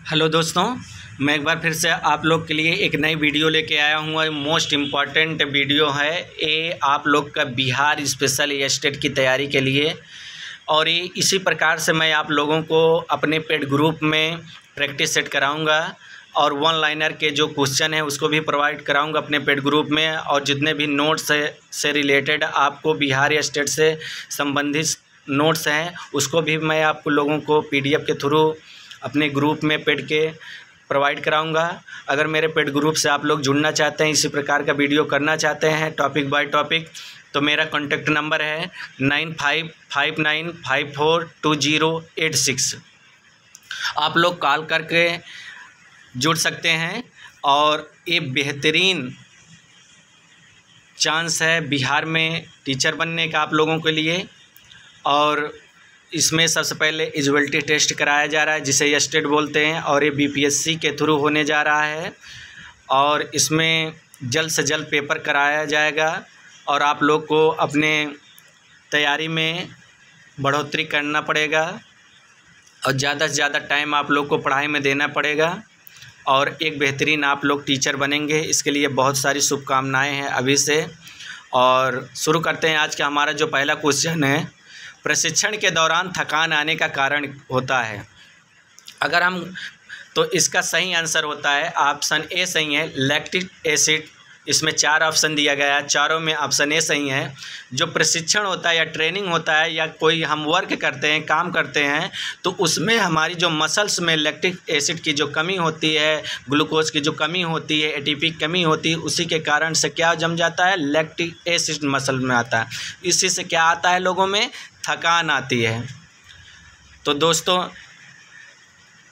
Hello दोस्तों, मैं एक बार फिर से आप लोग के लिए एक नई वीडियो लेके आया हूँ। मोस्ट इम्पॉर्टेंट वीडियो है ये आप लोग का बिहार स्पेशल स्टेट की तैयारी के लिए। और ये इसी प्रकार से मैं आप लोगों को अपने पेड ग्रुप में प्रैक्टिस सेट कराऊंगा और वन लाइनर के जो क्वेश्चन है उसको भी प्रोवाइड कराऊंगा अपने पेड ग्रुप में। और जितने भी नोट्स से रिलेटेड आपको बिहार स्टेट से संबंधित नोट्स हैं उसको भी मैं आप लोगों को PDF के थ्रू अपने ग्रुप में पेड के प्रोवाइड कराऊंगा। अगर मेरे पेड ग्रुप से आप लोग जुड़ना चाहते हैं, इसी प्रकार का वीडियो करना चाहते हैं टॉपिक बाय टॉपिक, तो मेरा कॉन्टैक्ट नंबर है 9559542086। आप लोग कॉल करके जुड़ सकते हैं और ये बेहतरीन चांस है बिहार में टीचर बनने का आप लोगों के लिए। और इसमें सबसे पहले एलिजिबिलिटी टेस्ट कराया जा रहा है जिसे स्टेट बोलते हैं, और ये BPSC के थ्रू होने जा रहा है और इसमें जल्द से जल्द पेपर कराया जाएगा। और आप लोग को अपने तैयारी में बढ़ोतरी करना पड़ेगा और ज़्यादा से ज़्यादा टाइम आप लोग को पढ़ाई में देना पड़ेगा और एक बेहतरीन आप लोग टीचर बनेंगे। इसके लिए बहुत सारी शुभकामनाएं हैं अभी से। और शुरू करते हैं। आज का हमारा जो पहला क्वेश्चन है, प्रशिक्षण के दौरान थकान आने का कारण होता है। अगर हम तो इसका सही आंसर होता है ऑप्शन ए सही है, लैक्टिक एसिड। इसमें 4 ऑप्शन दिया गया है, चारों में ऑप्शन ए सही है। जो प्रशिक्षण होता है या ट्रेनिंग होता है या कोई हम वर्क करते हैं, काम करते हैं, तो उसमें हमारी जो मसल्स में लैक्टिक एसिड की जो कमी होती है, ग्लूकोज की जो कमी होती है, ATP की कमी होती है, उसी के कारण से क्या जम जाता है, लैक्टिक एसिड मसल में आता है। इसी से क्या आता है, लोगों में थकान आती है। तो दोस्तों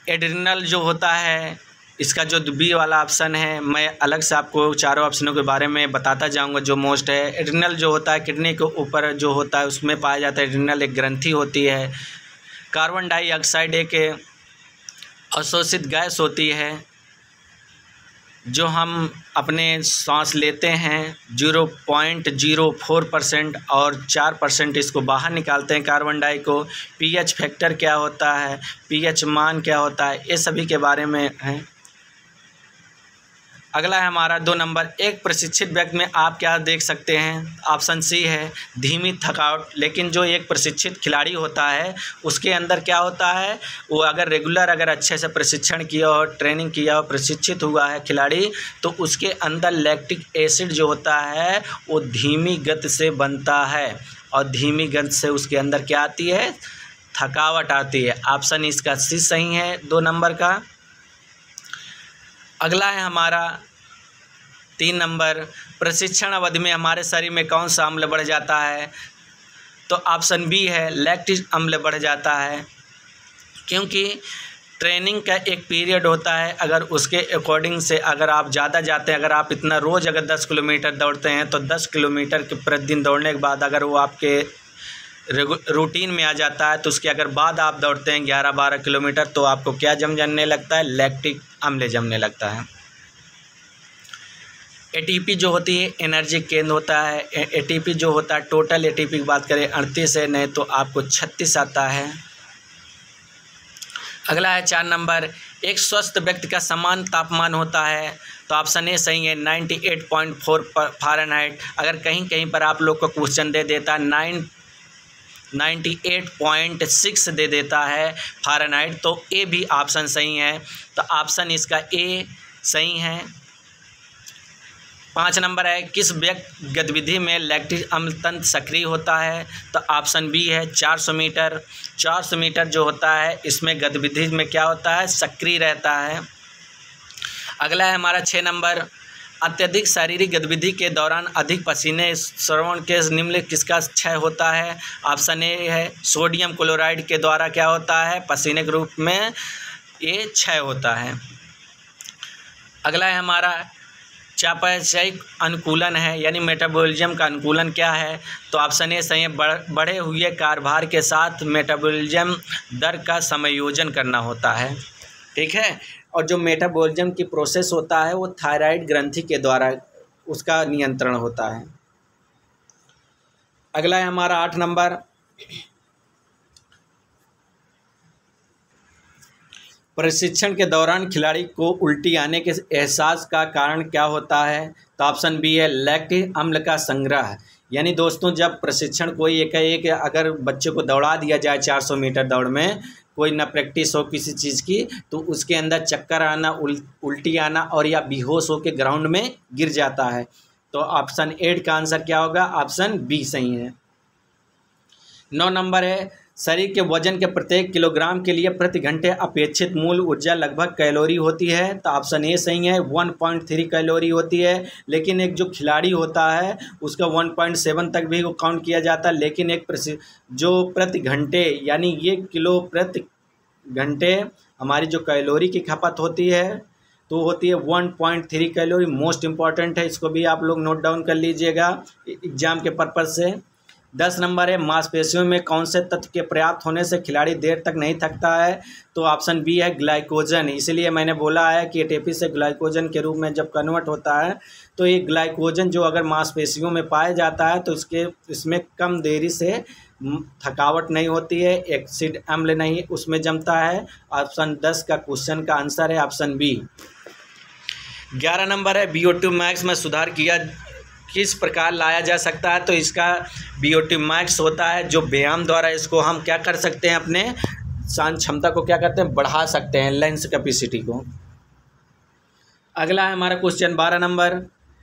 एड्रिनल जो होता है, इसका जो बी वाला ऑप्शन है, मैं अलग से आपको चारों ऑप्शनों के बारे में बताता जाऊंगा। जो मोस्ट है एड्रिनल जो होता है किडनी के ऊपर जो होता है उसमें पाया जाता है। एड्रिनल एक ग्रंथि होती है। कार्बन डाइऑक्साइड एक अवशोषित गैस होती है जो हम अपने सांस लेते हैं 0.04% और 4% इसको बाहर निकालते हैं कार्बन डाई को। pH फैक्टर क्या होता है, pH मान क्या होता है, ये सभी के बारे में है। अगला है हमारा 2 नंबर, एक प्रशिक्षित व्यक्ति में आप क्या देख सकते हैं। ऑप्शन सी है धीमी थकावट। लेकिन जो एक प्रशिक्षित खिलाड़ी होता है उसके अंदर क्या होता है, वो अगर रेगुलर अगर अच्छे से प्रशिक्षण किया और ट्रेनिंग किया और प्रशिक्षित हुआ है खिलाड़ी, तो उसके अंदर लैक्टिक एसिड जो होता है वो धीमी गति से बनता है और धीमी गति से उसके अंदर क्या आती है, थकावट आती है। ऑप्शन इसका सी सही है 2 नंबर का। अगला है हमारा 3 नंबर, प्रशिक्षण अवधि में हमारे शरीर में कौन सा अम्ल बढ़ जाता है। तो ऑप्शन बी है लैक्टिक अम्ल बढ़ जाता है। क्योंकि ट्रेनिंग का एक पीरियड होता है, अगर उसके अकॉर्डिंग से अगर आप ज़्यादा जाते हैं, अगर आप इतना रोज़ अगर 10 किलोमीटर दौड़ते हैं तो 10 किलोमीटर के प्रतिदिन दौड़ने के बाद अगर वो आपके रूटीन में आ जाता है, तो उसके अगर बाद आप दौड़ते हैं 11-12 किलोमीटर, तो आपको क्या जमने लगता है, लैक्टिक अम्ल जमने लगता है। ATP जो होती है एनर्जी केंद्र होता है। ATP जो होता है, टोटल ATP की बात करें 38 है, नहीं तो आपको 36 आता है। अगला है 4 नंबर, एक स्वस्थ व्यक्ति का समान तापमान होता है। तो ऑप्शन ए सही है 98.4 फ़ारेनहाइट। अगर कहीं कहीं पर आप लोग को क्वेश्चन दे देता 98.6 दे देता है फ़ारेनहाइट, तो ए भी ऑप्शन सही है। तो ऑप्शन इसका ए सही है। 5 नंबर है, किस व्यक्ति गतिविधि में लैक्टिक अम्ल तंत्र सक्रिय होता है। तो ऑप्शन बी है 400 मीटर। 400 मीटर जो होता है इसमें गतिविधि में क्या होता है, सक्रिय रहता है। अगला है हमारा 6 नंबर, अत्यधिक शारीरिक गतिविधि के दौरान अधिक पसीने श्रवण के निम्न किसका क्षय होता है। ऑप्शन ए है सोडियम क्लोराइड के द्वारा क्या होता है, पसीने के रूप में ये क्षय होता है। अगला है हमारा चयापचयिक अनुकूलन है, यानी मेटाबॉलिज्म का अनुकूलन क्या है। तो ऑप्शन ए सही है बढ़े हुए कार्यभार के साथ मेटाबॉलिज्म दर का समायोजन करना होता है। ठीक है। और जो मेटाबॉलिज्म की प्रोसेस होता है वो थायराइड ग्रंथि के द्वारा उसका नियंत्रण होता है। अगला है हमारा 8 नंबर, प्रशिक्षण के दौरान खिलाड़ी को उल्टी आने के एहसास का कारण क्या होता है? तो ऑप्शन बी है लैक्टिक अम्ल का संग्रह। यानी दोस्तों जब प्रशिक्षण कोई एक अगर बच्चे को दौड़ा दिया जाए 400 मीटर दौड़ में, कोई ना प्रैक्टिस हो किसी चीज़ की, तो उसके अंदर चक्कर आना, उल्टी आना और या बेहोश हो के ग्राउंड में गिर जाता है। तो ऑप्शन 8 का आंसर क्या होगा? ऑप्शन बी सही है। 9 नंबर है शरीर के वजन के प्रत्येक किलोग्राम के लिए प्रति घंटे अपेक्षित मूल ऊर्जा लगभग कैलोरी होती है। तो ऑप्शन ए सही है, 1.3 कैलोरी होती है। लेकिन एक जो खिलाड़ी होता है उसका 1.7 तक भी काउंट किया जाता है। लेकिन एक जो प्रति घंटे यानी ये किलो प्रति घंटे हमारी जो कैलोरी की खपत होती है तो होती है 1.3 कैलोरी। मोस्ट इम्पॉर्टेंट है, इसको भी आप लोग नोट डाउन कर लीजिएगा एग्जाम के पर्पज़ से। 10 नंबर है मांसपेशियों में कौन से तत्व के पर्याप्त होने से खिलाड़ी देर तक नहीं थकता है? तो ऑप्शन बी है ग्लाइकोजन। इसलिए मैंने बोला है कि एटीपी से ग्लाइकोजन के रूप में जब कन्वर्ट होता है तो ये ग्लाइकोजन जो अगर मांसपेशियों में पाया जाता है तो इसमें कम देरी से थकावट नहीं होती है, एसिड अम्ल नहीं उसमें जमता है। ऑप्शन 10 का क्वेश्चन का आंसर है ऑप्शन बी। 11 नंबर है VO2 मैक्स में सुधार किस प्रकार लाया जा सकता है? तो इसका VO2 मैक्स होता है जो व्यायाम द्वारा इसको हम क्या कर सकते हैं, अपने सांस क्षमता को क्या करते हैं, बढ़ा सकते हैं, लंग्स कैपेसिटी को। अगला है हमारा क्वेश्चन 12 नंबर,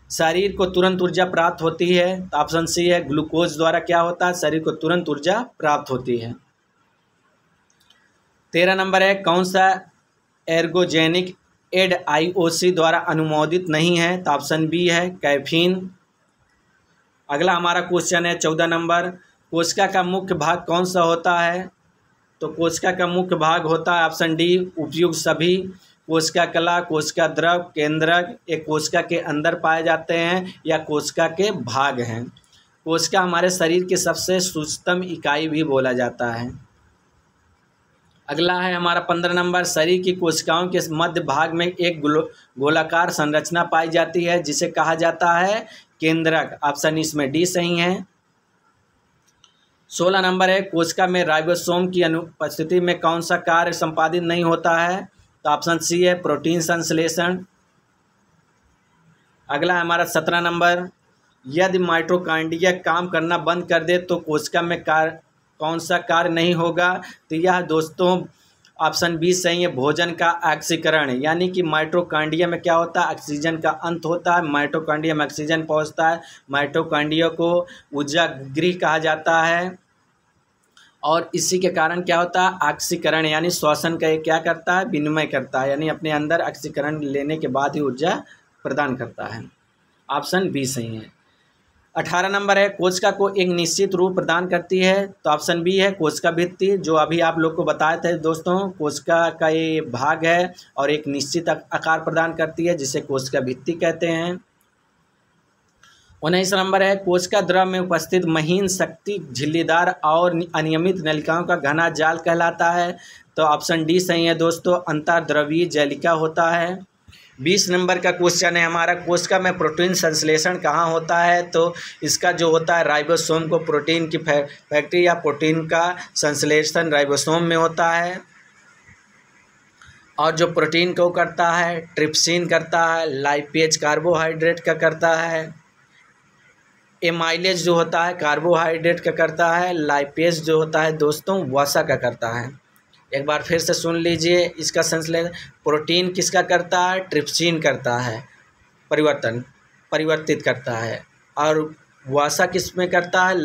शरीर को तुरंत ऊर्जा प्राप्त होती है? तो ऑप्शन सी है ग्लूकोज द्वारा क्या होता है, शरीर को तुरंत ऊर्जा प्राप्त होती है। 13 नंबर है कौन सा एर्गोजेनिक एड IOC द्वारा अनुमोदित नहीं है? तो ऑप्शन बी है कैफीन। अगला हमारा क्वेश्चन है 14 नंबर, कोशिका का मुख्य भाग कौन सा होता है? तो कोशिका का मुख्य भाग होता है ऑप्शन डी उपयुक्त सभी। कोशिका कला, कोशिका द्रव, केंद्रक एक कोशिका के अंदर पाए जाते हैं या कोशिका के भाग हैं। कोशिका हमारे शरीर की सबसे सूक्ष्म इकाई भी बोला जाता है। अगला है हमारा 15 नंबर, शरीर की कोशिकाओं के मध्य भाग में एक गोलाकार संरचना पाई जाती है जिसे कहा जाता है केंद्रक। ऑप्शन इसमें डी सही है। 16 नंबर है कोशिका में राइबोसोम की अनुपस्थिति में कौन सा कार्य संपादित नहीं होता है? तो ऑप्शन सी है प्रोटीन संश्लेषण। अगला हमारा 17 नंबर, यदि माइटोकॉन्ड्रिया काम करना बंद कर दे तो कोशिका में कौन सा कार्य नहीं होगा? तो यह दोस्तों ऑप्शन बी सही है, भोजन का ऑक्सीकरण। यानी कि माइटोकॉन्ड्रिया में क्या होता है, ऑक्सीजन का अंत होता है, माइटोकॉन्ड्रिया में ऑक्सीजन पहुंचता है, माइटोकॉन्ड्रिया को ऊर्जा गृह कहा जाता है और इसी के कारण क्या होता है, ऑक्सीकरण यानी श्वसन का क्या करता है, विनिमय करता है, यानी अपने अंदर ऑक्सीकरण लेने के बाद ही ऊर्जा प्रदान करता है। ऑप्शन बी सही है। 18 नंबर है कोशिका को एक निश्चित रूप प्रदान करती है? तो ऑप्शन बी है कोशिका भित्ति, जो अभी आप लोग को बताए थे दोस्तों, कोशिका का ये भाग है और एक निश्चित आकार प्रदान करती है जिसे कोशिका भित्ति कहते हैं। 19 नंबर है कोशिका द्रव में उपस्थित महीन शक्ति झिल्लीदार और अनियमित नलिकाओं का घना जाल कहलाता है? तो ऑप्शन डी सही है दोस्तों, अंतर्द्रवीय जैलिका होता है। 20 नंबर का क्वेश्चन है हमारा, कोशिका में प्रोटीन संश्लेषण कहाँ होता है? तो इसका जो होता है राइबोसोम को प्रोटीन की फैक्ट्री या प्रोटीन का संश्लेषण राइबोसोम में होता है। और जो प्रोटीन को करता है ट्रिप्सिन करता है, लाइपेज कार्बोहाइड्रेट का करता है, एमाइलेज जो होता है कार्बोहाइड्रेट का करता है, लाइपेज जो होता है दोस्तों वसा का करता है। एक बार फिर से सुन लीजिए इसका संश्लेषण, प्रोटीन किसका करता है, ट्रिप्सिन करता है, परिवर्तित करता है, और वसा किस में करता है,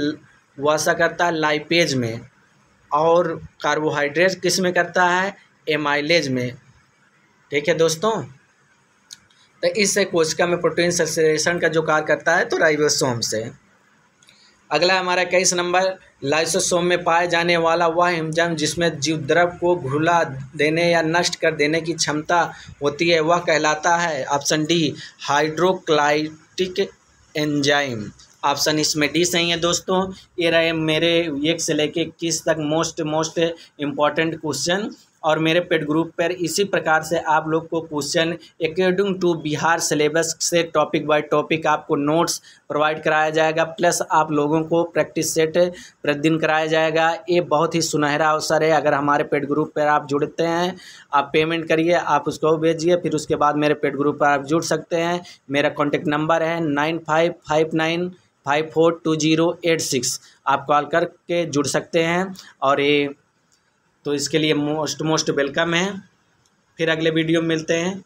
वसा करता है लाइपेज में, और कार्बोहाइड्रेट किस में करता है, एमाइलेज में। ठीक है दोस्तों, तो इससे कोशिका में प्रोटीन संश्लेषण का जो कार्य करता है तो राइबोसोम से। अगला हमारा 21 नंबर, लाइसोसोम में पाए जाने वाला वह एंजाइम जिसमें जीवद्रव को घुला देने या नष्ट कर देने की क्षमता होती है वह कहलाता है? Option D hydrolytic enzyme. Option इसमें डी सही है दोस्तों। ये रहे मेरे 1 से लेके 21 तक मोस्ट इम्पॉर्टेंट क्वेश्चन और मेरे पेड ग्रुप पर इसी प्रकार से आप लोग को question according to Bihar syllabus से टॉपिक बाय टॉपिक आपको नोट्स प्रोवाइड कराया जाएगा, प्लस आप लोगों को प्रैक्टिस सेट प्रतिदिन कराया जाएगा। ये बहुत ही सुनहरा अवसर है। अगर हमारे पेड ग्रुप पर आप जुड़ते हैं, आप पेमेंट करिए, आप उसको भेजिए, फिर उसके बाद मेरे पेड ग्रुप पर आप जुड़ सकते हैं। मेरा कॉन्टेक्ट नंबर है 9559542086। आप कॉल करके जुड़ सकते हैं और ये तो इसके लिए मोस्ट वेलकम है। फिर अगले वीडियो में मिलते हैं।